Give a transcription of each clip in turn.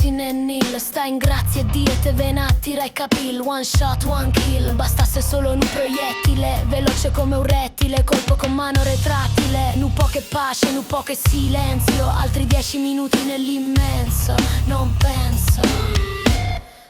sin e nil. Sta in grazie Dio te vena tira i capil. One shot, one kill. Bastasse solo un proiettile, veloce come un rettile, colpo con mano retrattile. Nu po' che pace, nu po' che silenzio. Altri 10 minuti nell'immenso. Non penso,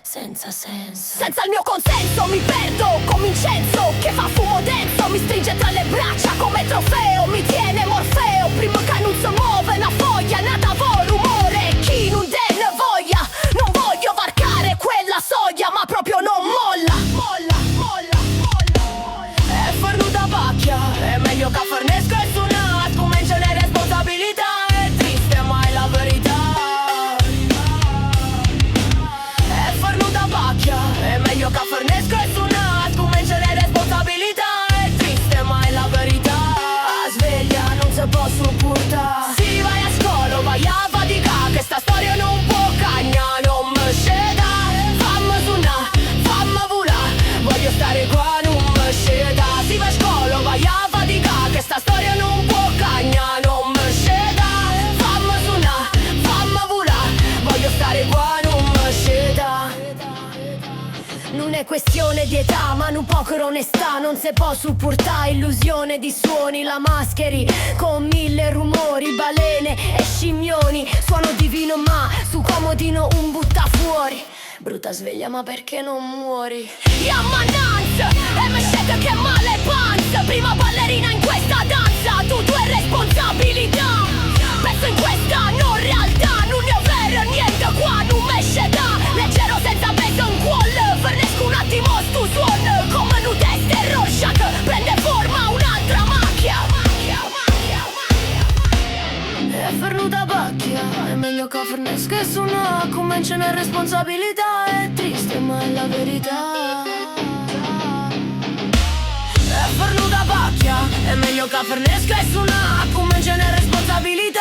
senza senso. Senza il mio consenso mi perdo come incenso che fa fumo denso. Mi stringe tra le braccia come trofeo. Mi tiene Morfeo prima che non si muove una foglia. Nata vo rumore, chi non den voglia. Non voglio varcare quella soglia, ma proprio non molla. Molla, molla, molla. È farnuta pacchia, è meglio che farnesco e suonat. Come ce n'è responsabilità, è triste ma è la verità. È farnuta pacchia, è meglio che farnesco e suonat. Come ce n'è responsabilità, è triste ma è la verità. A sveglia non si può supportare. Si vai a scuola, vai a fatica, che sta storia non può cagna, non mi sceda. Fammi suonà, fammi volà, voglio stare qua, non mi sceda. Si vai a scuola, vai a fatica, che sta storia non può cagna, non mi sceda. Fammi suonà, fammi volà, voglio stare qua, non mi sceda. Non è questione di età, ma un po' onestà. Non si può supportare illusione di suoni, la mascheri con 1000 rumori, balene e scimmioni. Suono divino ma su comodino un butta fuori. Brutta sveglia ma perché non muori? Yammananza, e me scende che male panza. Prima ballerina in questa danza, tu tue responsabilità. Penso in questa non realtà, non ne ho vero niente qua, non me sceda. Leggero senza peso in qual, fernesco un attimo stu suon. Come un test e Rorschach, prende forma un'altra macchia. È fernuta pacchia, è meglio che fernesco e suona. Come ce n'è responsabilità, è triste ma è la verità. È fernuta pacchia, è meglio che fernesco e suona. Come ce n'è responsabilità,